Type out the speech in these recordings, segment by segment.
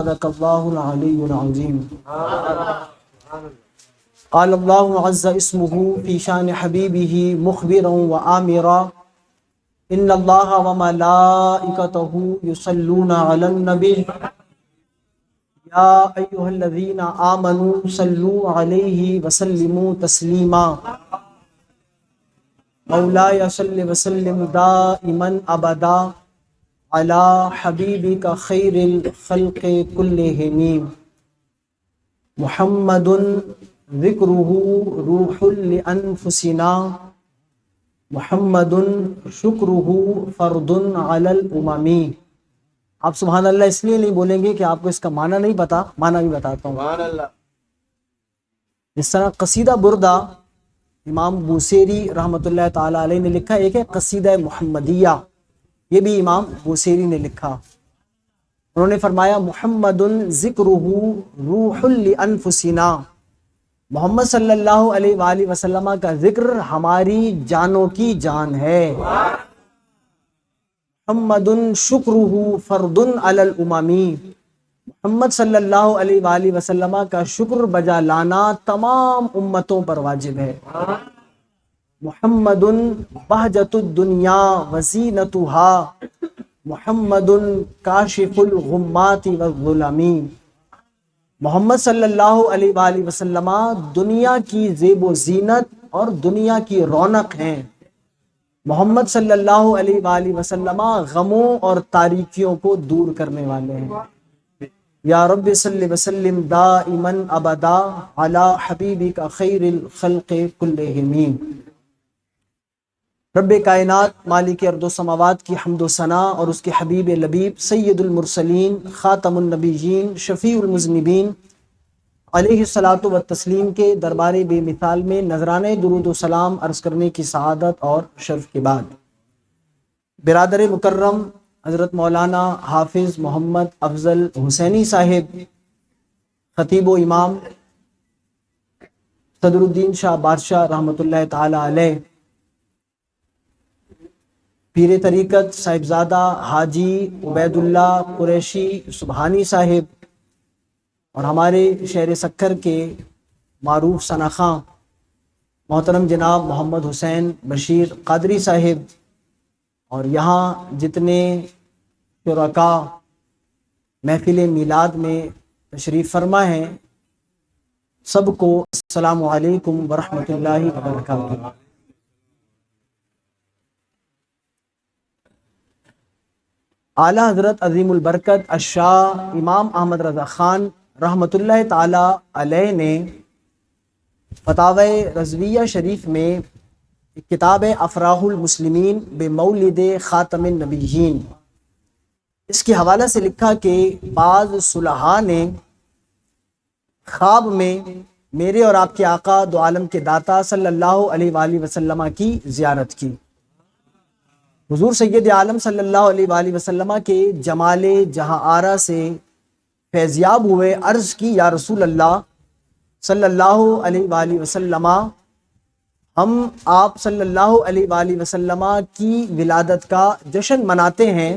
صدق اللہ العلی العظیم۔ قال اللہ عز اسمہ فی شان حبیبہ مخبرا وآمرا ان اللہ وملائکتہ یصلون علی النبی یا ایھا الذین آمنوا صلوا علیہ وسلموا تسلیما مولایا صلی وسلم دائما ابدا علی حبیبک خیر الخلق کلہم محمد ذکرہ روح لانفسنا محمد شکرہ فرد علی الامم۔ آپ سبحان اللہ اس لیے نہیں بولیں گے کہ آپ کو اس کا معنی نہیں پتا، معنی بھی بتاتا ہوں۔ سبحان اللہ۔ جس طرح قصیدہ بردہ امام بوصیری رحمۃ اللہ تعالی علیہ نے لکھا، ایک ہے قصیدہ محمدیہ، یہ بھی امام بوصیری نے لکھا۔ انہوں نے فرمایا محمد ذکرہ روح لانفسنا، محمد صلی اللہ علیہ وآلہ وسلم کا ذکر ہماری جانوں کی جان ہے۔ محمد شکرہ فرد علی الامم، محمد صلی اللہ علیہ وآلہ وسلم کا شکر بجا لانا تمام امتوں پر واجب ہے۔ محمد بہجۃ الدنیا وزینتها، محمد کاشف الغمات والظلم، محمد صلی اللہ علیہ وآلہ وسلم دنیا کی زیب و زینت اور دنیا کی رونق ہیں۔ محمد صلی اللہ علیہ وآلہ وسلم غموں اور تاریکیوں کو دور کرنے والے ہیں۔ یا رب صلی وسلم دائما ابدا علی حبیبک خیر الخلق کلہم۔ رب کائنات مالک ارض و سماوات کی حمد و ثنا اور اس کے حبیب لبیب سید المرسلین خاتم النبیین شفیع المذنبین علیہ الصلاۃ والتسلیم کے دربار بے مثال میں نذرانے درود و سلام عرض کرنے کی سعادت اور شرف کے بعد، برادر مکرم حضرت مولانا حافظ محمد افضل حسینی صاحب خطیب و امام صدر الدین شاہ بادشاہ رحمۃ اللہ تعالی علیہ، پیر طریقت صاحبزادہ حاجی عبید اللہ قریشی سبحانی صاحب، اور ہمارے شہر سکھر کے معروف ثناخواں محترم جناب محمد حسین بشیر قادری صاحب، اور یہاں جتنے شرکاء محفل میلاد میں تشریف فرما ہیں سب کو السلام علیکم ورحمۃ اللہ وبرکاتہ۔ اعلیٰ حضرت عظیم البرکت الشاہ امام احمد رضا خان رحمۃ اللہ تعالی علیہ نے فتاوی رضویہ شریف میں ایک کتاب افراح المسلمین بمولد خاتم النبیین، اس کے حوالے سے لکھا کہ بعض صلحاء نے خواب میں میرے اور آپ کے آقا دو عالم کے داتا صلی اللہ علیہ وآلہ وسلم کی زیارت کی۔ حضور سید عالم صلی اللہ علیہ وآلہ وسلم کے جمال جہاں آرا سے فیضیاب ہوئے، عرض کی یا رسول اللہ صلی اللہ علیہ وآلہ وسلم، ہم آپ صلی اللہ علیہ وآلہ وسلم کی ولادت کا جشن مناتے ہیں،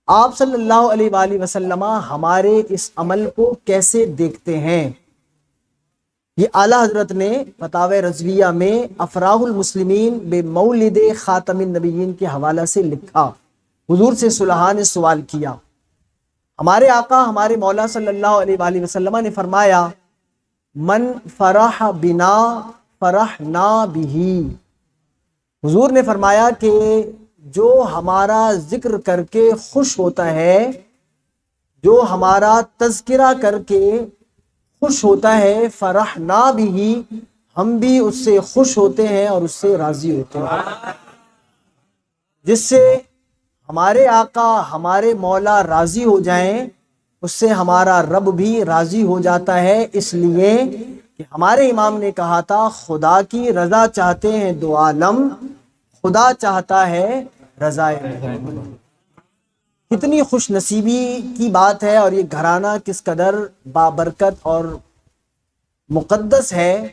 آپ صلی اللہ علیہ وآلہ وسلم ہمارے اس عمل کو کیسے دیکھتے ہیں؟ یہ اعلیٰ حضرت نے فتاوی رضویہ میں افراح المسلمین بمولد خاتم النبیین کے حوالہ سے لکھا۔ حضور سے صلحاء نے سوال کیا، ہمارے آقا ہمارے مولا صلی اللہ علیہ وآلہ وسلم نے فرمایا من فرح بنا فرحنا بہ، حضور نے فرمایا کہ جو ہمارا ذکر کر کے خوش ہوتا ہے، جو ہمارا تذکرہ کر کے خوش ہوتا ہے، فرحنا بہ، ہم بھی اس سے خوش ہوتے ہیں اور اس سے راضی ہوتے ہیں۔ جس سے ہمارے آقا ہمارے مولا راضی ہو جائیں، اس سے ہمارا رب بھی راضی ہو جاتا ہے، اس لیے کہ ہمارے امام نے کہا تھا خدا کی رضا چاہتے ہیں دو عالم، خدا چاہتا ہے رضا محمد۔ کتنی خوش نصیبی کی بات ہے، اور یہ گھرانہ کس قدر بابرکت اور مقدس ہے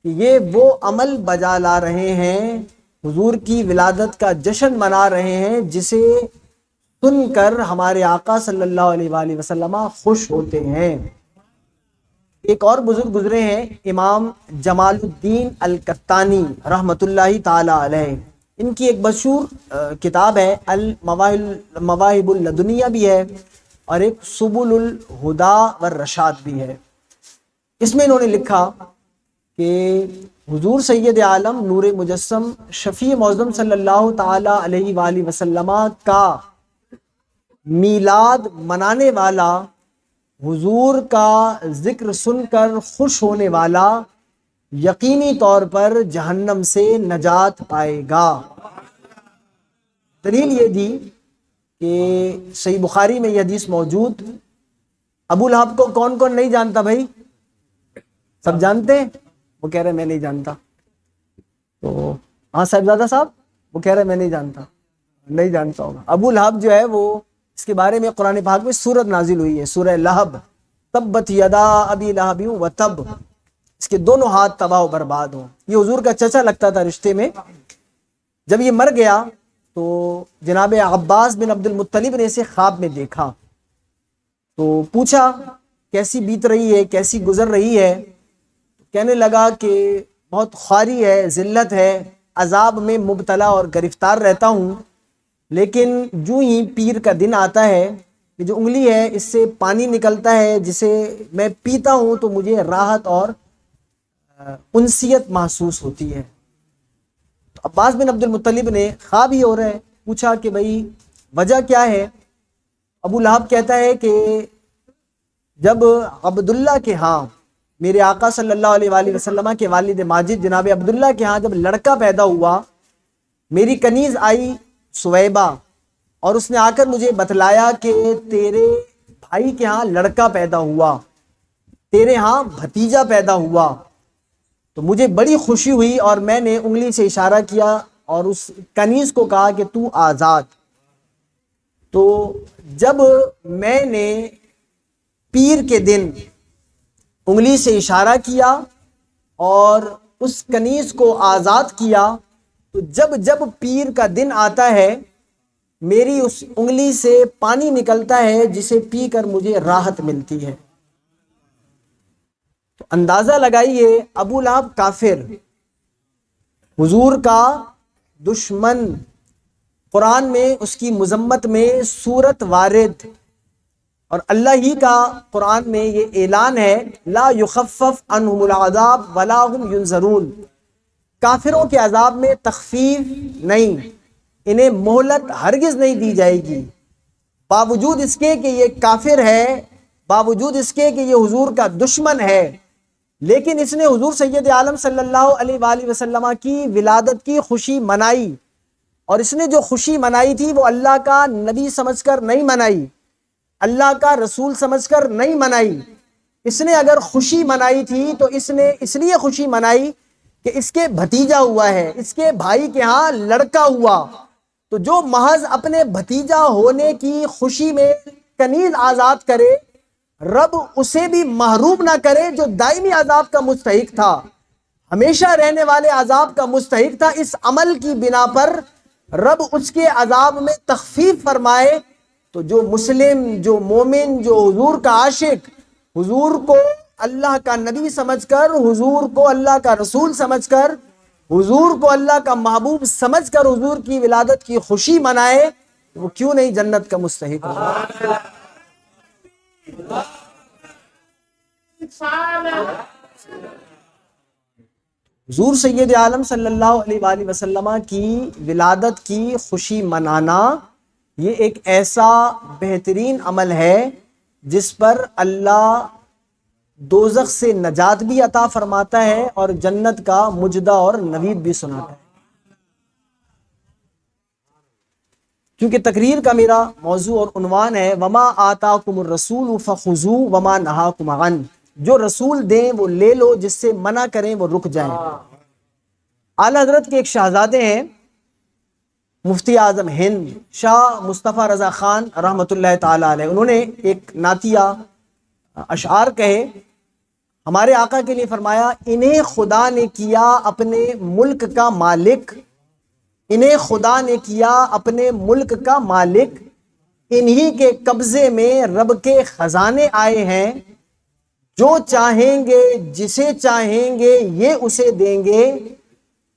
کہ یہ وہ عمل بجا لا رہے ہیں، حضور کی ولادت کا جشن منا رہے ہیں جسے سن کر ہمارے آقا صلی اللہ علیہ وآلہ وسلم خوش ہوتے ہیں۔ ایک اور بزرگ گزرے ہیں، امام جمال الدین القطانی رحمۃ اللہ تعالی علیہ، ان کی ایک مشہور کتاب ہے المواہب اللدنیہ بھی ہے، اور ایک سبل الہدا والرشاد بھی ہے۔ اس میں انہوں نے لکھا کہ حضور سید عالم نور مجسم شفیع معظم صلی اللہ تعالی علیہ وآلہ وسلم کا میلاد منانے والا، حضور کا ذکر سن کر خوش ہونے والا، یقینی طور پر جہنم سے نجات پائے گا۔ دلیل یہ دی کہ صحیح بخاری میں یہ حدیث موجود۔ ابو لہب کو کون کون نہیں جانتا بھائی؟ سب جانتے ہیں؟ وہ کہہ رہے میں نہیں جانتا۔ تو ہاں صاحبزادہ صاحب وہ کہہ رہے میں نہیں جانتا ہوگا۔ ابو لہب جو ہے وہ، اس کے بارے میں قرآن پاک میں سورت نازل ہوئی ہے، سورہ لہب، تبت یدا ابی لہب و تب، اس کے دونوں ہاتھ تباہ و برباد ہوں۔ یہ حضور کا چچا لگتا تھا رشتے میں۔ جب یہ مر گیا تو جناب عباس بن عبد المطلب نے اسے خواب میں دیکھا، تو پوچھا کیسی بیت رہی ہے، کیسی گزر رہی ہے؟ کہنے لگا کہ بہت خواری ہے، ذلت ہے، عذاب میں مبتلا اور گرفتار رہتا ہوں، لیکن جو ہی پیر کا دن آتا ہے، یہ جو انگلی ہے اس سے پانی نکلتا ہے جسے میں پیتا ہوں تو مجھے راحت اور انسیت محسوس ہوتی ہے۔ تو عباس بن عبد المطلب نے خواب ہی ہو رہا ہے، پوچھا کہ بھئی وجہ کیا ہے؟ ابو لہب کہتا ہے کہ جب عبداللہ کے ہاں، میرے آقا صلی اللہ علیہ وآلہ وسلم کے والد ماجد جناب عبداللہ کے ہاں جب لڑکا پیدا ہوا، میری کنیز آئی سویبہ، اور اس نے آ کر مجھے بتلایا کہ تیرے بھائی کے ہاں لڑکا پیدا ہوا، تیرے ہاں بھتیجا پیدا ہوا۔ تو مجھے بڑی خوشی ہوئی اور میں نے انگلی سے اشارہ کیا اور اس کنیز کو کہا کہ تو آزاد۔ تو جب میں نے پیر کے دن انگلی سے اشارہ کیا اور اس کنیز کو آزاد کیا، تو جب پیر کا دن آتا ہے میری اس انگلی سے پانی نکلتا ہے جسے پی کر مجھے راحت ملتی ہے۔ تو اندازہ لگائیے، ابو لہب کافر، حضور کا دشمن، قرآن میں اس کی مذمت میں سورت وارد، اور اللہ ہی کا قرآن میں یہ اعلان ہے لا یخفف عنہم العذاب ولا هم ینظرون، کافروں کے عذاب میں تخفیف نہیں، انہیں مہلت ہرگز نہیں دی جائے گی، باوجود اس کے کہ یہ کافر ہے، باوجود اس کے کہ یہ حضور کا دشمن ہے، لیکن اس نے حضور سید عالم صلی اللہ علیہ وآلہ وسلم کی ولادت کی خوشی منائی، اور اس نے جو خوشی منائی تھی وہ اللہ کا نبی سمجھ کر نہیں منائی، اللہ کا رسول سمجھ کر نہیں منائی۔ اس نے اگر خوشی منائی تھی تو اس نے اس لیے خوشی منائی کہ اس کے بھتیجا ہوا ہے، اس کے بھائی کے ہاں لڑکا ہوا۔ تو جو محض اپنے بھتیجا ہونے کی خوشی میں کنیز آزاد کرے، رب اسے بھی محروم نہ کرے جو دائمی عذاب کا مستحق تھا، ہمیشہ رہنے والے عذاب کا مستحق تھا۔ اس عمل کی بنا پر رب اس کے عذاب میں تخفیف فرمائے، تو جو مسلم، جو مومن، جو حضور کا عاشق، حضور کو اللہ کا نبی سمجھ کر، حضور کو اللہ کا رسول سمجھ کر، حضور کو اللہ کا محبوب سمجھ کر حضور کی ولادت کی خوشی منائے، وہ کیوں نہیں جنت کا مستحق ہوگا؟ حضور سید عالم صلی اللہ علیہ وآلہ وسلم کی ولادت کی خوشی منانا یہ ایک ایسا بہترین عمل ہے جس پر اللہ دوزخ سے نجات بھی عطا فرماتا ہے اور جنت کا مجدہ اور نوید بھی سناتا ہے۔ کیونکہ تقریر کا میرا موضوع اور عنوان ہے وما آتاکم الرسول فخذوہ وما نہاکم عنہ، جو رسول دیں وہ لے لو، جس سے منع کریں وہ رک جائیں۔ اعلیٰ حضرت کے ایک شہزادے ہیں، مفتی اعظم ہند شاہ مصطفیٰ رضا خان رحمۃ اللہ تعالی علیہ، انہوں نے ایک نعتیہ اشعار کہے، ہمارے آقا کے لیے فرمایا انہیں خدا نے کیا اپنے ملک کا مالک، انہیں خدا نے کیا اپنے ملک کا مالک، انہی کے قبضے میں رب کے خزانے آئے ہیں، جو چاہیں گے جسے چاہیں گے یہ اسے دیں گے،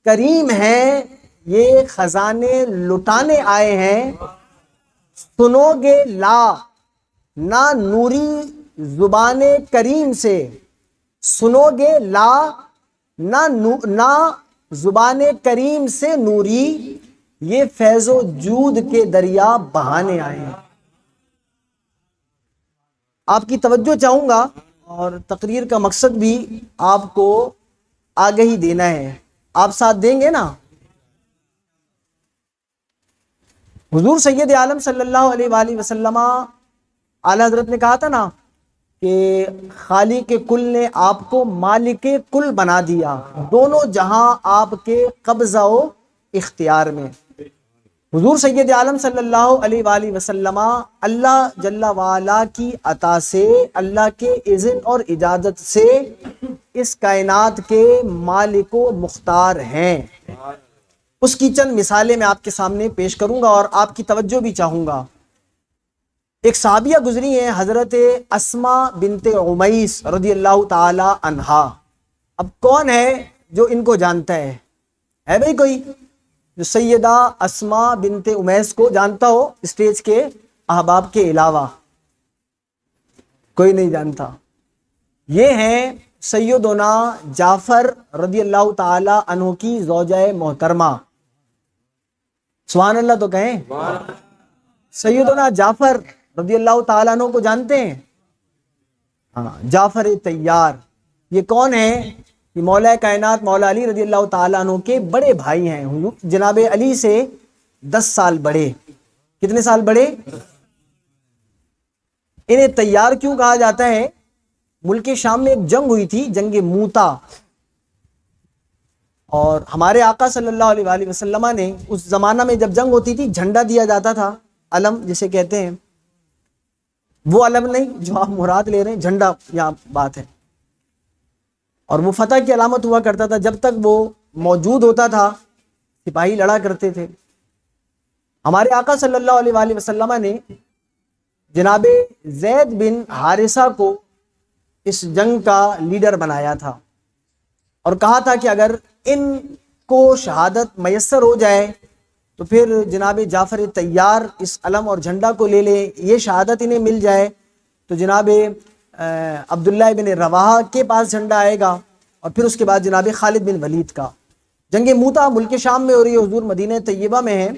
کریم ہے یہ خزانے لٹانے آئے ہیں، سنو گے لا نہ نوری زبان کریم سے، سنو گے لا نہ زبان کریم سے نوری، یہ فیض و جود کے دریا بہانے آئے ہیں۔ آپ کی توجہ چاہوں گا، اور تقریر کا مقصد بھی آپ کو آگہی دینا ہے، آپ ساتھ دیں گے نا؟ حضور سید عالم صلی اللہ علیہ وآلہ وسلم اعلی حضرت نے کہا تھا نا کہ خالق کل نے آپ کو مالک کل بنا دیا، دونوں جہاں آپ کے قبضہ و اختیار میں۔ حضور سید عالم صلی اللہ علیہ وآلہ وسلم اللہ جل وعلا کی عطا سے، اللہ کے اذن اور اجازت سے اس کائنات کے مالک و مختار ہیں۔ اس کی چند مثالیں میں آپ کے سامنے پیش کروں گا اور آپ کی توجہ بھی چاہوں گا۔ ایک صحابیہ گزری ہیں حضرت اسماء بنت عمیس رضی اللہ تعالی عنہا۔ اب کون ہے جو ان کو جانتا ہے بھائی کوئی جو سیدہ اسماء بنت امیس کو جانتا ہو اسٹیج کے احباب کے علاوہ؟ کوئی نہیں جانتا۔ یہ ہیں سیدنا جعفر رضی اللہ تعالی عنہ کی زوجہ محترمہ۔ سبحان اللہ تو کہیں۔ سیدنا جعفر رضی اللہ تعالیٰ عنہ کو جانتے ہیں؟ ہاں، جعفر طیار۔ یہ کون ہیں؟ یہ مولا کائنات مولا علی رضی اللہ تعالیٰ عنہ کے بڑے بھائی ہیں، جناب علی سے 10 سال بڑے۔ کتنے سال بڑے؟ انہیں طیار کیوں کہا جاتا ہے؟ ملک شام میں ایک جنگ ہوئی تھی، جنگ موتا، اور ہمارے آقا صلی اللہ علیہ وآلہ وسلم نے اس زمانہ میں جب جنگ ہوتی تھی جھنڈا دیا جاتا تھا، علم جسے کہتے ہیں، وہ علم نہیں جو آپ مراد لے رہے ہیں، جھنڈا یہاں بات ہے، اور وہ فتح کی علامت ہوا کرتا تھا۔ جب تک وہ موجود ہوتا تھا سپاہی لڑا کرتے تھے۔ ہمارے آقا صلی اللہ علیہ وآلہ وسلم نے جناب زید بن حارثہ کو اس جنگ کا لیڈر بنایا تھا اور کہا تھا کہ اگر ان کو شہادت میسر ہو جائے تو پھر جناب جعفر طیار اس علم اور جھنڈا کو لے لے، یہ شہادت انہیں مل جائے تو جناب عبداللہ بن رواحہ کے پاس جھنڈا آئے گا، اور پھر اس کے بعد جناب خالد بن ولید کا۔ جنگ موتا ملک شام میں ہو رہی ہے، حضور مدینہ طیبہ میں ہے۔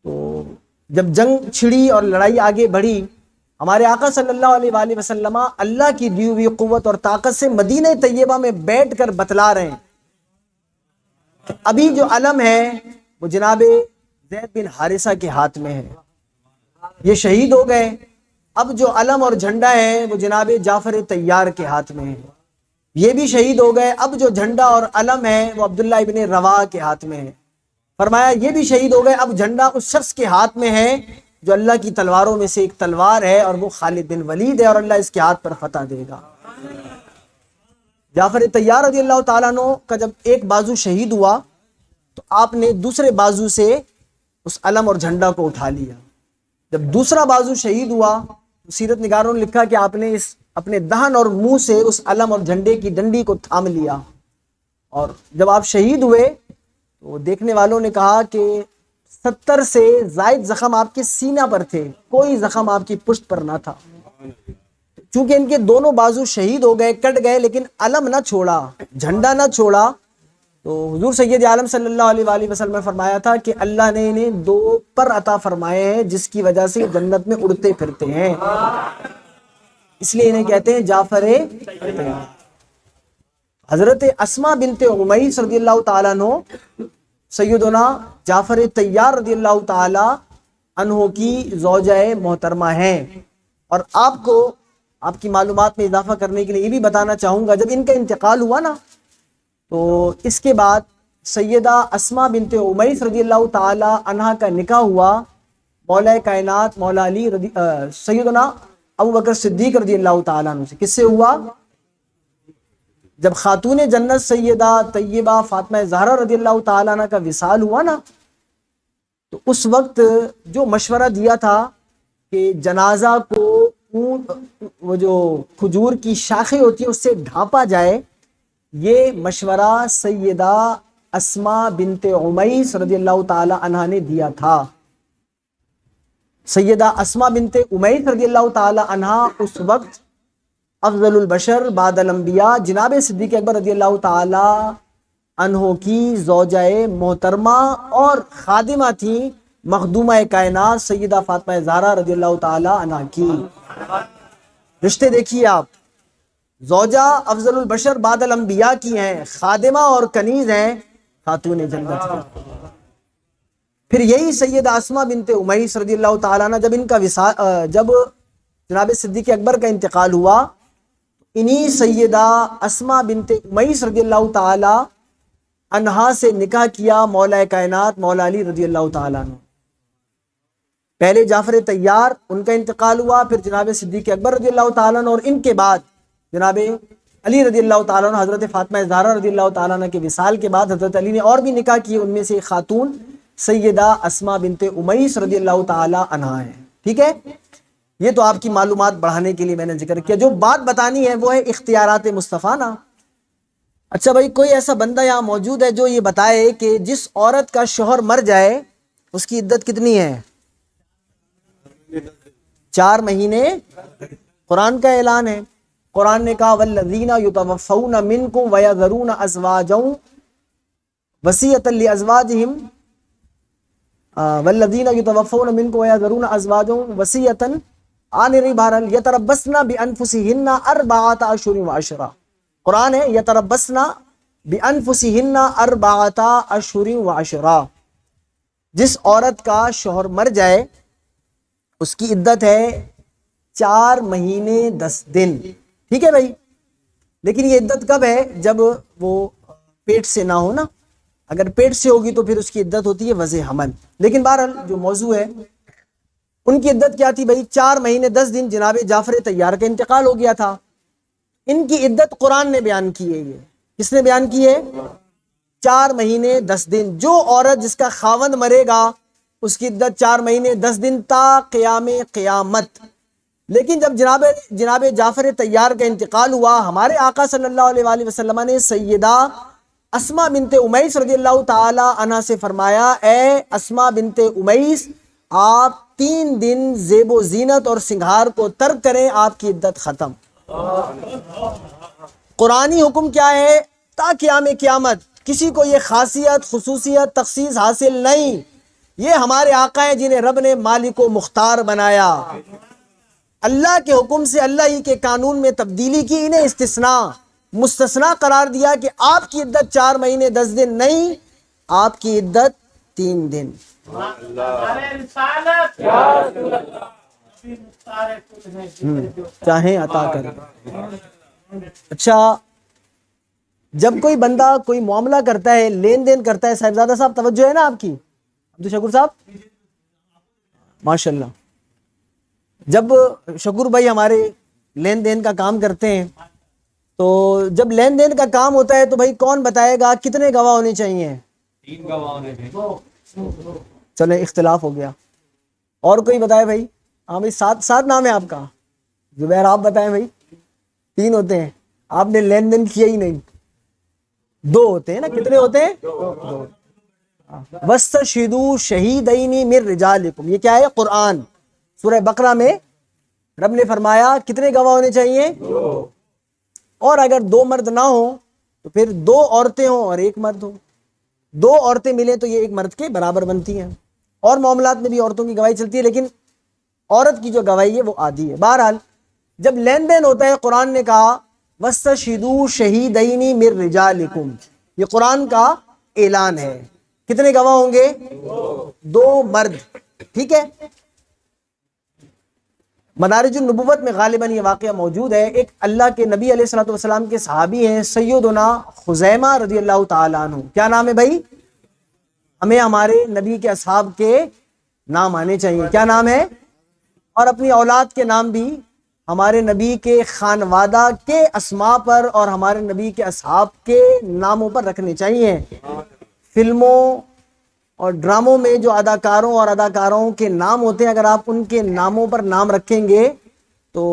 تو جب جنگ چھڑی اور لڑائی آگے بڑھی، ہمارے آقا صلی اللہ علیہ وآلہ وسلم اللہ کی دی ہوئی قوت اور طاقت سے مدینہ طیبہ میں بیٹھ کر بتلا رہے ہیں کہ ابھی جو علم ہے وہ جناب زید بن حارثہ کے ہاتھ میں ہے، یہ شہید ہو گئے۔ اب جو علم اور جھنڈا ہے وہ جناب جعفر طیار کے ہاتھ میں ہے، یہ بھی شہید ہو گئے۔ اب جو جھنڈا اور علم ہے وہ عبداللہ ابن رواحہ کے ہاتھ میں ہے۔ فرمایا یہ بھی شہید ہو گئے، اب جھنڈا اس شخص کے ہاتھ میں ہے جو اللہ کی تلواروں میں سے ایک تلوار ہے، اور وہ خالد بن ولید ہے، اور اللہ اس کے ہاتھ پر فتح دے گا۔ جعفر طیار رضی اللہ تعالیٰ عنہ کا جب ایک بازو شہید ہوا تو آپ نے دوسرے بازو سے اس علم اور جھنڈا کو اٹھا لیا۔ جب دوسرا بازو شہید ہوا تو سیرت نگاروں نے لکھا کہ آپ نے اس اپنے دہن اور منہ سے اس علم اور جھنڈے کی ڈنڈی کو تھام لیا، اور جب آپ شہید ہوئے تو دیکھنے والوں نے کہا کہ 70 سے زائد زخم آپ کے سینہ پر تھے، کوئی زخم آپ کی پشت پر نہ تھا۔ چونکہ ان کے دونوں بازو شہید ہو گئے، کٹ گئے، لیکن علم نہ چھوڑا، جھنڈا نہ چھوڑا، تو حضور سید عالم صلی اللہ علیہ وآلہ وسلم نے فرمایا تھا کہ اللہ نے انہیں 2 پر عطا فرمائے ہیں جس کی وجہ سے جنت میں اڑتے پھرتے ہیں، اس لیے انہیں کہتے ہیں جعفر طیار۔ حضرت اسماء بنت امیس رضی اللہ تعالیٰ عنہ سیدنا جعفر طیار رضی اللہ تعالی عنہ کی زوجہ محترمہ ہیں، اور آپ کو آپ کی معلومات میں اضافہ کرنے کے لیے یہ بھی بتانا چاہوں گا، جب ان کا انتقال ہوا نا تو اس کے بعد سیدہ اسماء بنت امیس رضی اللہ تعالی عنہ کا نکاح ہوا مولا کائنات مولا علی سیدنا ابو بکر صدیق رضی اللہ تعالیٰ عنہ سے۔ کس سے ہوا؟ جب خاتون جنت سیدہ طیبہ فاطمہ زہرا رضی اللہ تعالیٰ عنہ کا وصال ہوا نا تو اس وقت جو مشورہ دیا تھا کہ جنازہ کو وہ جو کھجور کی شاخیں ہوتی ہیں اس سے ڈھانپا جائے، یہ مشورہ سیدہ اسماء بنت امیس رضی اللہ تعالی عنہا نے دیا تھا۔ سیدہ اسماء بنت امیس رضی اللہ تعالی عنہا اس وقت افضل البشر بعد الانبیاء جناب صدیق اکبر رضی اللہ تعالی عنہ کی زوجہ محترمہ اور خادمہ تھیں، مخدومہ کائنات سیدہ فاطمہ زہرا رضی اللہ تعالی عنہ کی۔ رشتے دیکھیے آپ، زوجہ افضل البشر بعد الانبیاء کی ہیں، خادمہ اور کنیز ہیں خاتون جنت کی۔ پھر یہی سیدہ اسماء بنت امیس رضی اللہ تعالیٰ عنہ جب جناب صدیق اکبر کا انتقال ہوا، انہی سیدہ اسماء بنت امیس رضی اللہ تعالی عنہا سے نکاح کیا مولا کائنات مولا علی رضی اللہ تعالیٰ عنہ۔ پہلے جعفر طیار، ان کا انتقال ہوا، پھر جناب صدیق اکبر رضی اللہ تعالیٰ عنہ، اور ان کے بعد جناب علی رضی اللہ تعالیٰ عنہ، حضرت فاطمہ زہرا رضی اللہ تعالیٰ عنہ کے وصال کے بعد حضرت علی نے اور بھی نکاح کیے، ان میں سے ایک خاتون سیدہ اسماء بنت امیس رضی اللہ تعالیٰ عنہا ہے۔ ٹھیک ہے، یہ تو آپ کی معلومات بڑھانے کے لیے میں نے ذکر کیا۔ جو بات بتانی ہے وہ ہے اختیارات مصطفیٰ نا۔ اچھا بھائی، کوئی ایسا بندہ یہاں موجود ہے جو یہ بتائے کہ جس عورت کا شوہر مر جائے اس کی عدت کتنی ہے؟ 4 مہینے۔ قرآن کا اعلان ہے، قرآن نے کہا والذین یتوفون منکم ویذرون ازواجا وصیۃ لازواجہم، والذین یتوفون منکم ویذرون ازواجا وصیۃ آن بہرحال یتربصن بانفسہن 4 اشہر وعشرہ۔ قرآن ہے یتربصن بانفسہن 4 اشہر وعشرہ۔ جس عورت کا شوہر مر جائے اس کی عدت ہے 4 مہینے 10 دن۔ ٹھیک ہے بھائی، لیکن یہ عدت کب ہے؟ جب وہ پیٹ سے نہ ہو نا۔ اگر پیٹ سے ہوگی تو پھر اس کی عدت ہوتی ہے وضع حمل۔ لیکن بہرحال جو موضوع ہے ان کی عدت کیا تھی بھائی؟ 4 مہینے 10 دن۔ جناب جعفر طیار کا انتقال ہو گیا تھا، ان کی عدت قرآن نے بیان کی ہے۔ یہ کس نے بیان کی ہے؟ 4 مہینے 10 دن۔ جو عورت جس کا خاوند مرے گا اس کی عدت 4 مہینے 10 دن تا قیام قیامت۔ لیکن جب جناب جعفر طیار کا انتقال ہوا، ہمارے آقا صلی اللہ علیہ وآلہ وسلم نے سیدہ اسماء بنت امیس رضی اللہ تعالی عنہا سے فرمایا، اے اسماء بنت امیس، آپ 3 دن زیب و زینت اور سنگھار کو ترک کریں، آپ کی عدت ختم۔ قرآنی حکم کیا ہے؟ تا قیام قیامت۔ کسی کو یہ خاصیت، خصوصیت، تخصیص حاصل نہیں۔ یہ ہمارے آقا ہیں جنہیں رب نے مالک و مختار بنایا۔ اللہ کے حکم سے اللہ ہی کے قانون میں تبدیلی کی، انہیں مستثنا قرار دیا کہ آپ کی عدت 4 مہینے 10 دن نہیں، آپ کی عدت 3 دن۔ چاہیں عطا کریں۔ اچھا، جب کوئی بندہ کوئی معاملہ کرتا ہے، لین دین کرتا ہے، صاحبزادہ صاحب توجہ ہے نا آپ کی، عبد شکور صاحب ماشاءاللہ، جب شکور بھائی ہمارے لین دین کا کام کرتے ہیں تو جب لین دین کا کام ہوتا ہے تو بھائی کون بتائے گا کتنے گواہ ہونے چاہیے؟ 3 گواہ ہونے چاہیے۔ چلے اختلاف ہو گیا، اور کوئی بتائے بھائی؟ ہاں بھائی، 7 نام ہے آپ کا، زبیر آپ بتائیں بھائی۔ 3 ہوتے ہیں، آپ نے لین دین کیا ہی نہیں۔ 2 ہوتے ہیں نا، کتنے ہوتے ہیں؟ 2۔ وَاسْتَشْهِدُوا شَهِیدَیْنِ مِن رِجَالِکُم، یہ کیا ہے؟ قرآن سورہ بقرہ میں رب نے فرمایا کتنے گواہ ہونے چاہیے؟ 2۔ اور اگر 2 مرد نہ ہوں تو پھر 2 عورتیں ہوں اور 1 مرد ہو۔ 2 عورتیں ملیں تو یہ 1 مرد کے برابر بنتی ہیں۔ اور معاملات میں بھی عورتوں کی گواہی چلتی ہے، لیکن عورت کی جو گواہی ہے وہ عادی ہے۔ بہرحال جب لین دین ہوتا ہے، قرآن نے کہا وَاسْتَشْهِدُوا شَهِیدَیْنِ مِن رِجَالِکُم، یہ قرآن کا اعلان ہے۔ کتنے گواہ ہوں گے؟ 2 مرد۔ ٹھیک ہے، مدارج النبوت میں غالباً یہ واقعہ موجود ہے۔ ایک اللہ کے نبی علیہ الصلوۃ والسلام کے صحابی ہیں سیدنا خزیمہ رضی اللہ تعالیٰ عنہ۔ کیا نام ہے بھائی؟ ہمیں ہمارے نبی کے اصحاب کے نام آنے چاہیے۔ کیا نام ہے؟ اور اپنی اولاد کے نام بھی ہمارے نبی کے خانوادہ کے اسماء پر اور ہمارے نبی کے اصحاب کے ناموں پر رکھنے چاہیے۔ فلموں اور ڈراموں میں جو اداکاروں اور اداکاروں کے نام ہوتے ہیں، اگر آپ ان کے ناموں پر نام رکھیں گے تو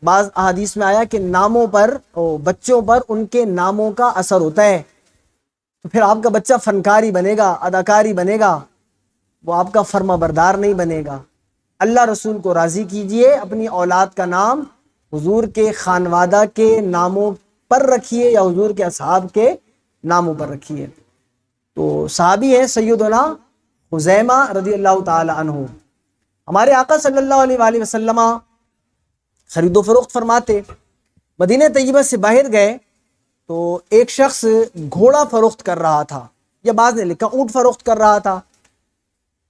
بعض احادیث میں آیا کہ ناموں پر، بچوں پر ان کے ناموں کا اثر ہوتا ہے، تو پھر آپ کا بچہ فنکار ہی بنے گا، اداکار ہی بنے گا، وہ آپ کا فرما بردار نہیں بنے گا۔ اللہ رسول کو راضی کیجئے، اپنی اولاد کا نام حضور کے خانوادہ کے ناموں پر رکھیے یا حضور کے اصحاب کے ناموں پر رکھیے۔ تو صحابی ہیں سیدنا خزیمہ رضی اللہ تعالی عنہ۔ ہمارے آقا صلی اللہ علیہ وآلہ وسلم خرید و فروخت فرماتے، مدینہ طیبہ سے باہر گئے تو ایک شخص گھوڑا فروخت کر رہا تھا، یا بعض نے لکھا اونٹ فروخت کر رہا تھا۔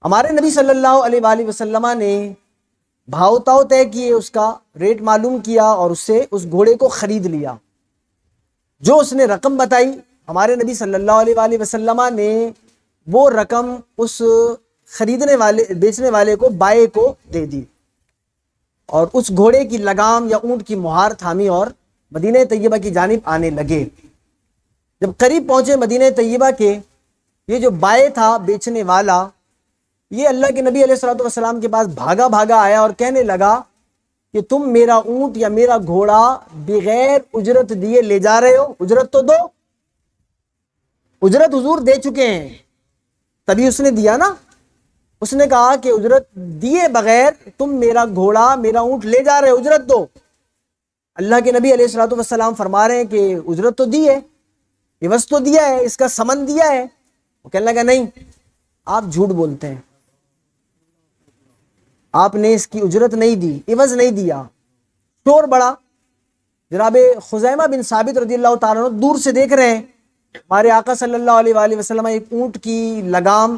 ہمارے نبی صلی اللہ علیہ وآلہ وسلم نے بھاؤ تاؤ طے کیے، اس کا ریٹ معلوم کیا اور اس سے اس گھوڑے کو خرید لیا۔ جو اس نے رقم بتائی، ہمارے نبی صلی اللہ علیہ وآلہ وسلم نے وہ رقم اس خریدنے والے، بیچنے والے کو، بائے کو دے دی، اور اس گھوڑے کی لگام یا اونٹ کی مہار تھامی اور مدینہ طیبہ کی جانب آنے لگے۔ جب قریب پہنچے مدینہ طیبہ کے، یہ جو بائے تھا، بیچنے والا، یہ اللہ کے نبی علیہ الصلوۃ والسلام کے پاس بھاگا بھاگا آیا اور کہنے لگا کہ تم میرا اونٹ یا میرا گھوڑا بغیر اجرت دیے لے جا رہے ہو، اجرت تو دو۔ اجرت حضور دے چکے ہیں، تبھی اس نے دیا نا، اس نے کہا کہ اجرت دیے بغیر تم میرا گھوڑا، میرا اونٹ لے جا رہے ہو، اجرت دو۔ اللہ کے نبی علیہ الصلوۃ والسلام فرما رہے ہیں کہ اجرت تو دی ہے، عوض تو دیا ہے، اس کا ثمن دیا ہے۔ وہ کہنے لگا نہیں، آپ جھوٹ بولتے ہیں، آپ نے اس کی اجرت نہیں دی، عوض نہیں دیا۔ شور بڑا، جناب خزیمہ بن ثابت رضی اللہ تعالیٰ عنہ دور سے دیکھ رہے ہیں ہمارے آقا صلی اللہ علیہ وآلہ وسلم ایک اونٹ کی لگام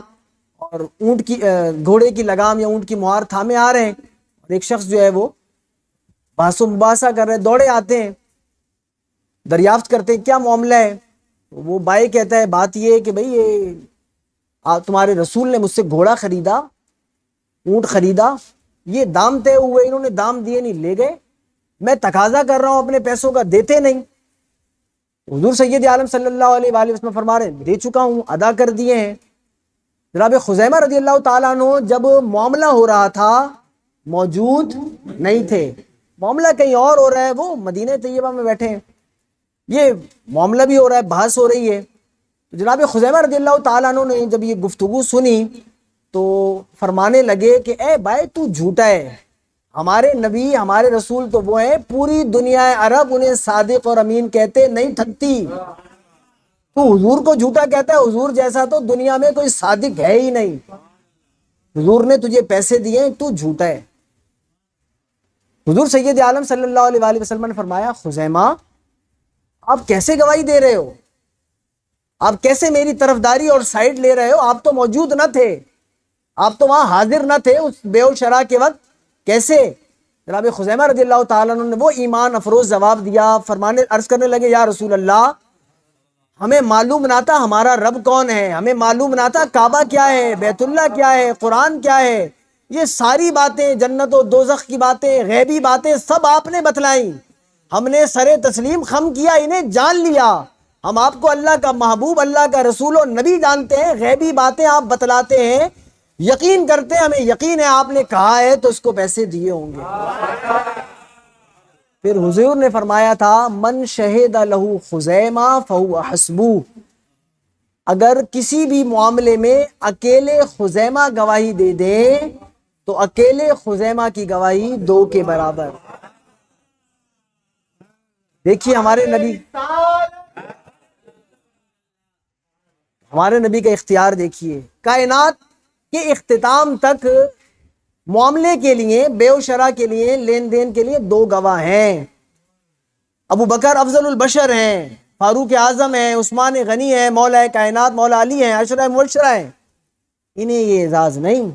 اور اونٹ کی گھوڑے کی لگام یا اونٹ کی مہار تھامے آ رہے ہیں، اور ایک شخص جو ہے وہ بحث و مباحثہ کر رہے، دوڑے آتے ہیں، دریافت کرتے ہیں کیا معاملہ ہے۔ وہ بھائی کہتا ہے بات یہ ہے کہ بھئی یہ تمہارے رسول نے مجھ سے گھوڑا خریدا، اونٹ خریدا، یہ دام طے ہوئے، انہوں نے دام دیے نہیں، لے گئے، میں تقاضا کر رہا ہوں اپنے پیسوں کا، دیتے نہیں۔ حضور سید عالم صلی اللہ علیہ وآلہ وسلم فرما رہے ہیں دے چکا ہوں، ادا کر دیے ہیں۔ جناب خزیمہ رضی اللہ تعالیٰ عنہ جب معاملہ ہو رہا تھا موجود نہیں تھے، معاملہ کہیں اور ہو رہا ہے، وہ مدینہ طیبہ میں بیٹھے ہیں، یہ معاملہ بھی ہو رہا ہے، بحث ہو رہی ہے۔ تو جناب خزیمہ رضی اللہ تعالیٰ عنہ نے جب یہ گفتگو سنی تو فرمانے لگے کہ اے بھائی تو جھوٹا ہے، ہمارے نبی، ہمارے رسول تو وہ ہیں پوری دنیا عرب انہیں صادق اور امین کہتے، نہیں ٹھگتی، تو حضور کو جھوٹا کہتا ہے؟ حضور جیسا تو دنیا میں کوئی صادق ہے ہی نہیں، حضور نے تجھے پیسے دیے، تو جھوٹا ہے۔ حضور سید عالم صلی اللہ علیہ وآلہ وسلم نے فرمایا خزیمہ آپ کیسے گواہی دے رہے ہو، آپ کیسے میری طرفداری اور سائیڈ لے رہے ہو، آپ تو موجود نہ تھے، آپ تو وہاں حاضر نہ تھے اس بیع و شراء کے وقت، کیسے؟ جناب خزیمہ رضی اللہ تعالیٰ عنہ نے وہ ایمان افروز جواب دیا، فرمانے عرض کرنے لگے یا رسول اللہ ہمیں معلوم نہ تھا ہمارا رب کون ہے، ہمیں معلوم نہ تھا کعبہ کیا ہے، بیت اللہ کیا ہے، قرآن کیا ہے، یہ ساری باتیں، جنت و دوزخ کی باتیں، غیبی باتیں سب آپ نے بتلائیں، ہم نے سر تسلیم خم کیا، انہیں جان لیا، ہم آپ کو اللہ کا محبوب، اللہ کا رسول و نبی جانتے ہیں، غیبی باتیں آپ بتلاتے ہیں، یقین کرتے ہیں، ہمیں یقین ہے آپ نے کہا ہے تو اس کو پیسے دیے ہوں گے۔ پھر حضور نے فرمایا تھا من شہد لہو خزیمہ فہو حسبو، اگر کسی بھی معاملے میں اکیلے خزیمہ گواہی دے دیں تو اکیلے خزیمہ کی گواہی دو کے برابر۔ دیکھیے ہمارے نبی کا اختیار دیکھیے، کائنات کے اختتام تک معاملے کے لیے، بیع و شراء کے لیے، لین دین کے لیے دو گواہ ہیں، ابو بکر افضل البشر ہیں، فاروق اعظم ہیں، عثمان غنی ہیں، مولا کائنات مولا علی ہیں، عشرہ مبشرہ ہیں، انہیں یہ اعزاز نہیں،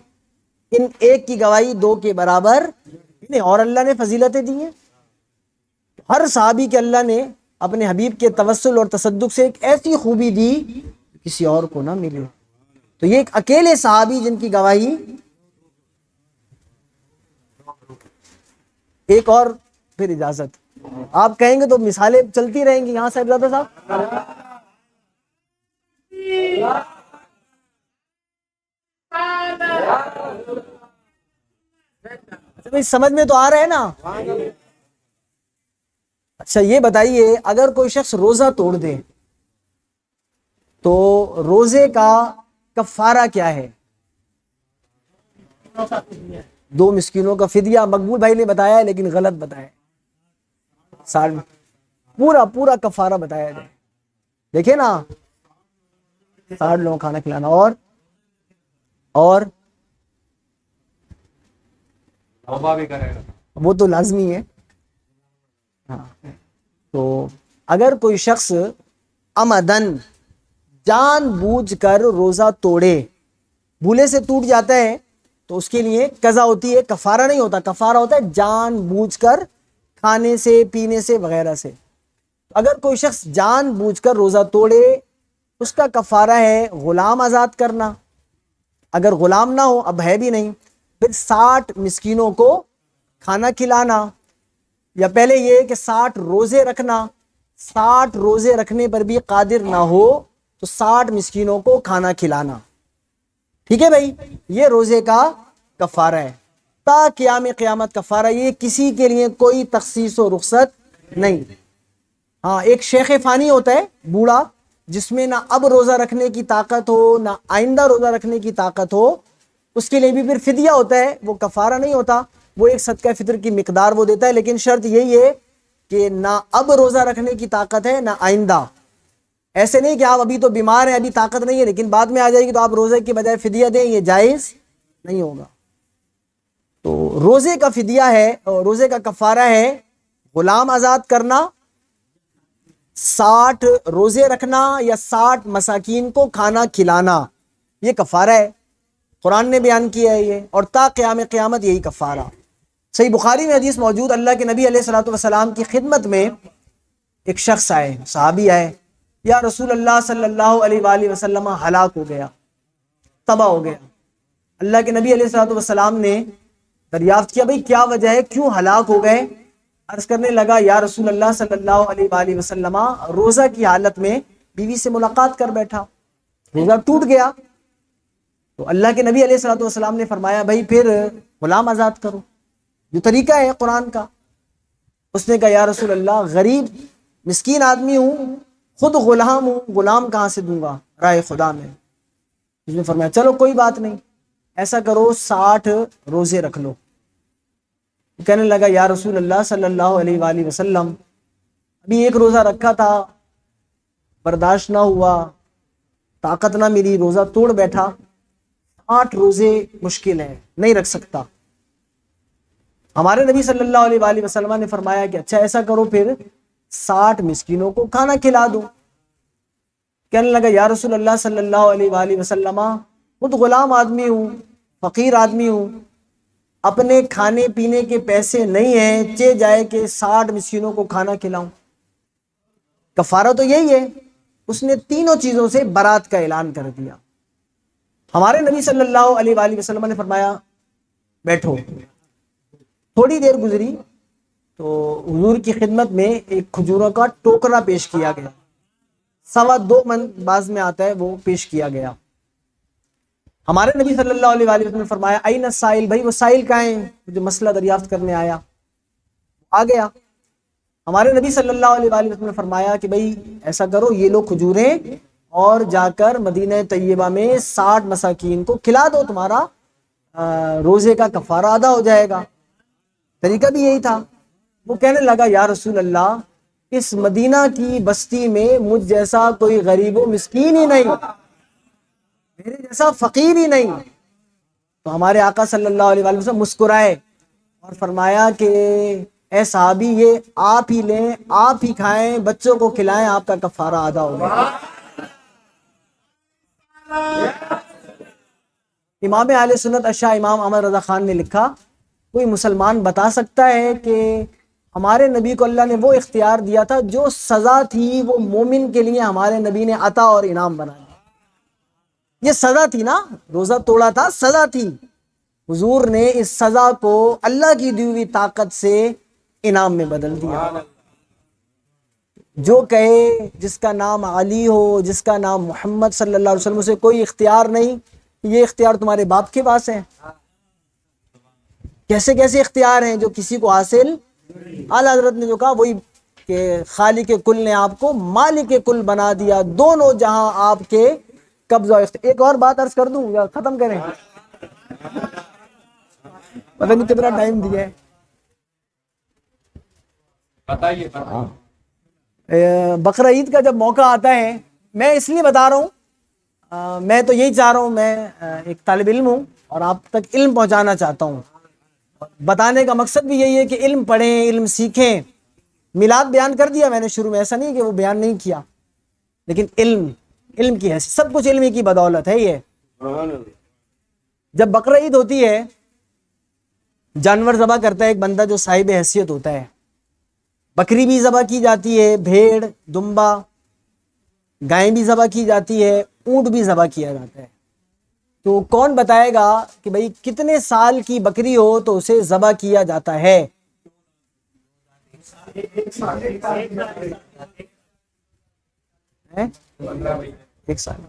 ان ایک کی گواہی دو کے برابر، انہیں اور اللہ نے فضیلتیں دی ہیں۔ ہر صحابی کے اللہ نے اپنے حبیب کے توسل اور تصدق سے ایک ایسی خوبی دی کسی اور کو نہ ملے، تو یہ ایک اکیلے صحابی جن کی گواہی، ایک اور پھر اجازت، آپ کہیں گے تو مثالیں چلتی رہیں گی یہاں صاحبزادہ صاحب۔ بھائی سمجھ میں تو آ رہا ہے نا؟ اچھا یہ بتائیے، اگر کوئی شخص روزہ توڑ دے تو روزے کا کفارہ کیا ہے؟ 2 مسکینوں کا فدیہ۔ مقبول بھائی نے بتایا ہے لیکن غلط بتایا، پورا کفارہ بتایا جائے۔ دیکھیں نا، 60 لوگوں کو کھانا کھلانا، اور توبہ بھی کرے گا، وہ تو لازمی ہے۔ ہاں، تو اگر کوئی شخص عمدن جان بوجھ کر روزہ توڑے، بھولے سے ٹوٹ جاتا ہے تو اس کے لیے قضا ہوتی ہے، کفارہ نہیں ہوتا۔ کفارہ ہوتا ہے جان بوجھ کر کھانے سے، پینے سے، وغیرہ سے۔ اگر کوئی شخص جان بوجھ کر روزہ توڑے، اس کا کفارہ ہے غلام آزاد کرنا۔ اگر غلام نہ ہو، اب ہے بھی نہیں، پھر 60 مسکینوں کو کھانا کھلانا، یا پہلے یہ کہ 60 روزے رکھنا، 60 روزے رکھنے پر بھی قادر نہ ہو تو 60 مسکینوں کو کھانا کھلانا۔ ٹھیک ہے بھائی، یہ روزے کا کفارہ ہے، تا قیام قیامت کفارہ، یہ کسی کے لیے کوئی تخصیص و رخصت نہیں۔ ہاں، ایک شیخ فانی ہوتا ہے بوڑھا، جس میں نہ اب روزہ رکھنے کی طاقت ہو نہ آئندہ روزہ رکھنے کی طاقت ہو، اس کے لیے بھی پھر فدیہ ہوتا ہے، وہ کفارہ نہیں ہوتا، وہ ایک صدقہ فطر کی مقدار وہ دیتا ہے، لیکن شرط یہی ہے کہ نہ اب روزہ رکھنے کی طاقت ہے نہ آئندہ۔ ایسے نہیں کہ آپ ابھی تو بیمار ہیں، ابھی طاقت نہیں ہے، لیکن بعد میں آ جائے گی تو آپ روزے کی بجائے فدیہ دیں، یہ جائز نہیں ہوگا۔ تو روزے کا فدیہ ہے، اور روزے کا کفارہ ہے غلام آزاد کرنا، 60 روزے رکھنا، یا 60 مساکین کو کھانا کھلانا، یہ کفارہ ہے۔ قرآن نے بیان کیا ہے یہ، اور تا قیام قیامت یہی کفارہ۔ صحیح بخاری میں حدیث موجود، اللہ کے نبی علیہ الصلوۃ والسلام کی خدمت میں ایک شخص آئے، صحابی آئے، یا رسول اللہ صلی اللہ علیہ وآلہ وسلم ہلاک ہو گیا، تباہ ہو گیا۔ اللہ کے نبی علیہ الصلوۃ والسلام نے دریافت کیا، بھئی کیا وجہ ہے، کیوں ہلاک ہو گئے؟ عرض کرنے لگا، یا رسول اللہ صلی اللہ علیہ وآلہ وسلم روزہ کی حالت میں بیوی سے ملاقات کر بیٹھا، روزہ ٹوٹ گیا۔ تو اللہ کے نبی علیہ الصلوۃ والسلام نے فرمایا، بھئی پھر غلام آزاد کرو، جو طریقہ ہے قرآن کا۔ اس نے کہا، یا رسول اللہ غریب مسکین آدمی ہوں، خود غلام ہوں، غلام کہاں سے دوں گا راہ خدا میں؟ اس نے فرمایا چلو کوئی بات نہیں، ایسا کرو 60 روزے رکھ لو۔ کہنے لگا، یا رسول اللہ صلی اللہ علیہ وآلہ وسلم ابھی ایک روزہ رکھا تھا، برداشت نہ ہوا، طاقت نہ ملی، روزہ توڑ بیٹھا، 8 روزے مشکل ہے، نہیں رکھ سکتا۔ ہمارے نبی صلی اللہ علیہ وآلہ وسلم نے فرمایا کہ اچھا ایسا کرو، پھر 60 مسکینوں کو کھانا کھلا دو۔ کہنے لگا، یا رسول اللہ صلی اللہ علیہ وآلہ وسلم خود غلام آدمی ہوں، فقیر آدمی ہوں، اپنے کھانے پینے کے پیسے نہیں ہیں، چہ جائے کہ 60 مسکینوں کو کھانا کھلاؤں۔ کفارہ تو یہی ہے۔ اس نے تینوں چیزوں سے برات کا اعلان کر دیا۔ ہمارے نبی صلی اللہ علیہ وآلہ وسلم نے فرمایا بیٹھو۔ تھوڑی دیر گزری تو حضور کی خدمت میں ایک کھجوروں کا ٹوکرا پیش کیا گیا، 2.25 من بعض میں آتا ہے، وہ پیش کیا گیا۔ ہمارے نبی صلی اللہ علیہ وآلہ وسلم نے فرمایا، این السائل، بھائی وہ سائل کہاں ہے جو مسئلہ دریافت کرنے آیا؟ آ گیا۔ ہمارے نبی صلی اللہ علیہ وآلہ وسلم نے فرمایا کہ بھئی ایسا کرو، یہ لو کھجوریں، اور جا کر مدینہ طیبہ میں 60 مساکین کو کھلا دو، تمہارا روزے کا کفارہ ادا ہو جائے گا۔ طریقہ بھی یہی تھا۔ وہ کہنے لگا، یا رسول اللہ اس مدینہ کی بستی میں مجھ جیسا کوئی غریب و مسکین ہی نہیں، میرے جیسا فقیر ہی نہیں۔ تو ہمارے آقا صلی اللہ علیہ وآلہ وسلم مسکرائے اور فرمایا کہ اے صحابی، یہ آپ ہی لیں، آپ ہی کھائیں، بچوں کو کھلائیں، آپ کا کفارہ ادا ہو گیا۔ امام اہل سنت اشاع امام احمد رضا خان نے لکھا، کوئی مسلمان بتا سکتا ہے کہ ہمارے نبی کو اللہ نے وہ اختیار دیا تھا جو سزا تھی وہ مومن کے لیے ہمارے نبی نے عطا اور انعام بنا دیا؟ یہ سزا تھی نا، روزہ توڑا تھا، سزا تھی۔ حضور نے اس سزا کو اللہ کی دی ہوئی طاقت سے انعام میں بدل دیا۔ جو کہے جس کا نام علی ہو، جس کا نام محمد صلی اللہ علیہ وسلم، اسے کوئی اختیار نہیں یہ اختیار تمہارے باپ کے پاس ہے؟ کیسے کیسے اختیار ہیں جو کسی کو حاصل؟ اعلیٰ حضرت نے جو کہا وہی کہ خالق کل نے آپ کو مالک کل بنا دیا، دونوں جہاں آپ کے قبضہ و اختیار۔ ایک اور بات عرض کر دوں یا ختم کریں؟ پتہ نہیں کتنا ٹائم دیا ہے۔ بتائیے بقرہ عید کا جب موقع آتا ہے، میں اس لیے بتا رہا ہوں، میں تو یہی چاہ رہا ہوں، میں ایک طالب علم ہوں اور آپ تک علم پہنچانا چاہتا ہوں۔ بتانے کا مقصد بھی یہی ہے کہ علم پڑھیں، علم سیکھیں۔ میلاد بیان کر دیا میں نے شروع میں، ایسا نہیں کہ وہ بیان نہیں کیا، لیکن علم کی حیثیت، سب کچھ علم کی بدولت ہے۔ یہ جب بقرہ عید ہوتی ہے، جانور ذبح کرتا ہے ایک بندہ جو صاحب حیثیت ہوتا ہے، بکری بھی ذبح کی جاتی ہے، بھیڑ، دمبا، گائیں بھی ذبح کی جاتی ہے، اونٹ بھی ذبح کیا جاتا ہے۔ تو کون بتائے گا کہ بھئی کتنے سال کی بکری ہو تو اسے ذبح کیا جاتا ہے؟ ایک سال۔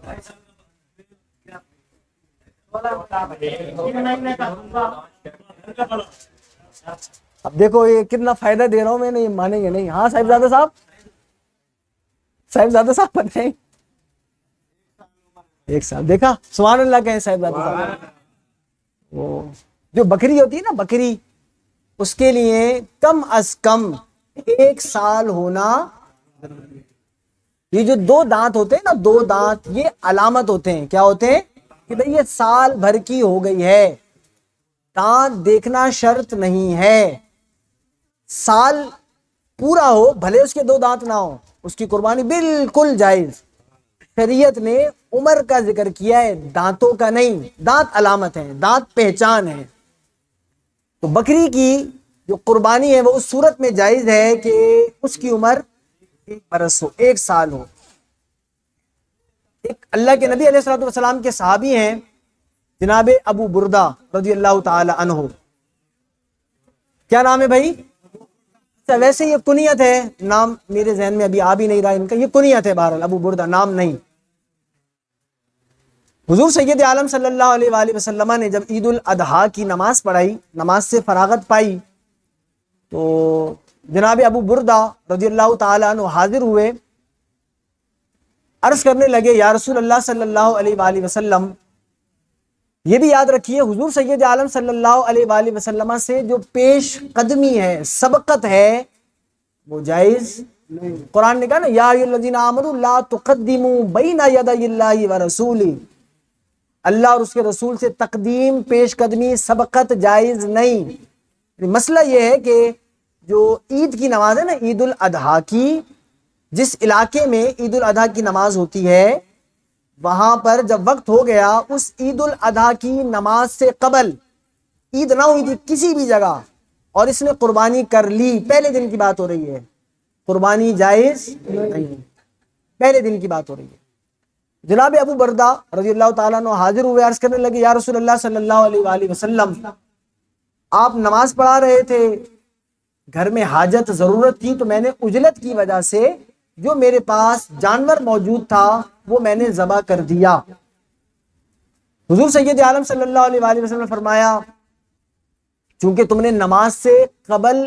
اب دیکھو یہ کتنا فائدہ دے رہا ہوں میں، نہیں مانیں گے نہیں۔ ہاں صاحبزادہ صاحب بتائیں۔ ایک سال، دیکھا سبحان اللہ کہیں صاحبزادہ صاحب۔ وہ جو بکری ہوتی ہے نا، بکری، اس کے لیے کم از کم 1 سال ہونا۔ یہ جو 2 دانت ہوتے ہیں نا، 2 دانت، یہ علامت ہوتے ہیں۔ کیا ہوتے ہیں؟ کہ بھئی یہ سال بھر کی ہو گئی ہے۔ دانت دیکھنا شرط نہیں ہے، سال پورا ہو، بھلے اس کے 2 دانت نہ ہو، اس کی قربانی بالکل جائز۔ شریعت نے عمر کا ذکر کیا ہے، دانتوں کا نہیں۔ دانت علامت ہیں، دانت پہچان ہے۔ تو بکری کی جو قربانی ہے وہ اس صورت میں جائز ہے کہ اس کی عمر 1 برس ہو، 1 سال ہو۔ ایک اللہ کے نبی علیہ الصلوۃ والسلام کے صحابی ہیں جناب ابو بردہ رضی اللہ تعالی عنہ۔ کیا نام ہے بھائی؟ ویسے یہ کنیت ہے، نام میرے ذہن میں ابھی آ بھی نہیں رہا ان کا، یہ کنیت ہے، بہرحال ابو بردہ نام نہیں۔ حضور سید عالم صلی اللہ علیہ وآلہ وسلم نے جب عید الاضحیٰ کی نماز پڑھائی، نماز سے فراغت پائی، تو جناب ابو بردہ رضی اللہ تعالیٰ عنہ حاضر ہوئے، عرض کرنے لگے یا رسول اللہ صلی اللہ علیہ وآلہ وسلم، یہ بھی یاد رکھیے حضور سید عالم صلی اللہ علیہ وآلہ وسلم سے جو پیش قدمی ہے، سبقت ہے، وہ جائز نہیں۔ قرآن نے کہا نا یا ایھا الذین آمنوا لا تقدموا بین یدی اللہ ورسولہ، اللہ اور اس کے رسول سے تقدیم، پیش قدمی، سبقت جائز نہیں۔ مسئلہ یہ ہے کہ جو عید کی نماز ہے نا، عید الاضحیٰ کی، جس علاقے میں عید الاضحیٰ کی نماز ہوتی ہے، وہاں پر جب وقت ہو گیا، اس عید الاضحیٰ کی نماز سے قبل عید نہ ہوئی تھی کسی بھی جگہ، اور اس نے قربانی کر لی، پہلے دن کی بات ہو رہی ہے، قربانی جائز نہیں، پہلے دن کی بات ہو رہی ہے۔ جناب ابو بردہ رضی اللہ تعالیٰ عنہ حاضر ہوئے، عرض کرنے لگے یا رسول اللہ صلی اللہ علیہ وآلہ وسلم، آپ نماز پڑھا رہے تھے، گھر میں حاجت ضرورت تھی، تو میں نے عجلت کی وجہ سے جو میرے پاس جانور موجود تھا وہ میں نے ذبح کر دیا۔ حضور سید عالم صلی اللہ علیہ وآلہ وسلم نے فرمایا چونکہ تم نے نماز سے قبل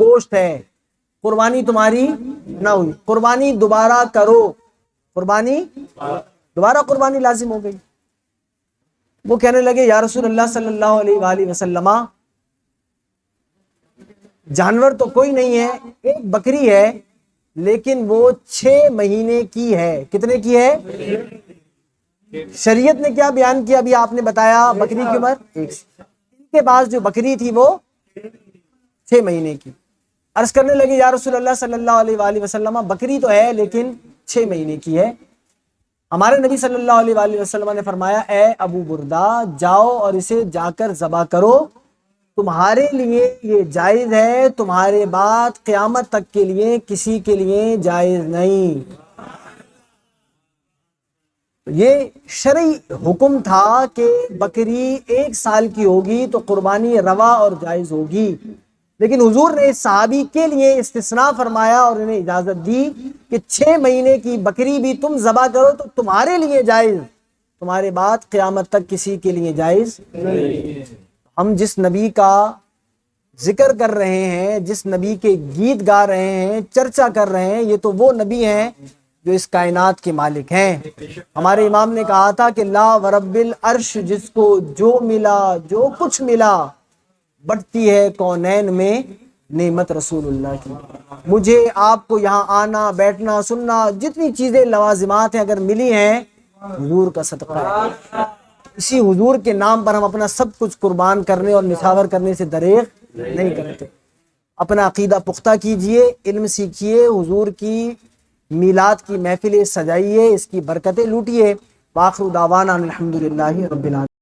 گوشت ہے، قربانی تمہاری نہ ہوئی، قربانی دوبارہ کرو، دوبارہ قربانی لازم ہو گئی۔ وہ کہنے لگے یا رسول اللہ صلی اللہ علیہ وآلہ وسلم، جانور تو کوئی نہیں ہے، ایک بکری ہے، لیکن وہ 6 مہینے کی ہے۔ کتنے کی ہے؟ شریعت نے کیا بیان کیا ابھی آپ نے بتایا، بکری کی عمر 1 سال۔ ان کے پاس جو بکری تھی وہ 6 مہینے کی۔ عرض کرنے لگے یا رسول اللہ صلی اللہ علیہ وآلہ وسلم، بکری تو ہے لیکن 6 مہینے کی ہے۔ ہمارے نبی صلی اللہ علیہ وآلہ وسلم نے فرمایا اے ابو بردہ، جاؤ اور اسے جا کر ذبح کرو، تمہارے لیے یہ جائز ہے، تمہارے بعد قیامت تک کے لیے کسی کے لیے جائز نہیں۔ یہ شرعی حکم تھا کہ بکری 1 سال کی ہوگی تو قربانی روا اور جائز ہوگی، لیکن حضور نے اس صحابی کے لیے استثناء فرمایا اور انہیں اجازت دی کہ 6 مہینے کی بکری بھی تم ذبح کرو تو تمہارے لیے جائز، تمہارے بعد قیامت تک کسی کے لیے جائز نہیں۔ ہم جس نبی کا ذکر کر رہے ہیں، جس نبی کے گیت گا رہے ہیں، چرچا کر رہے ہیں، یہ تو وہ نبی ہیں جو اس کائنات کے مالک ہیں۔ ہمارے امام نے کہا تھا کہ لا ورب العرش، جس کو جو ملا، جو کچھ ملا، بڑھتی ہے کونین میں نعمت رسول اللہ کی۔ مجھے آپ کو یہاں آنا، بیٹھنا، سننا، جتنی چیزیں لوازمات ہیں اگر ملی ہیں، حضور کا صدقہ ہے۔ اسی حضور کے نام پر ہم اپنا سب کچھ قربان کرنے اور نچھاور کرنے سے دریغ نہیں کرتے۔ اپنا عقیدہ پختہ کیجئے، علم سیکھیے، حضور کی میلاد کی محفلیں سجائیے، اس کی برکتیں لوٹیے۔ وآخر دعوانا الحمدللہ رب العالمین۔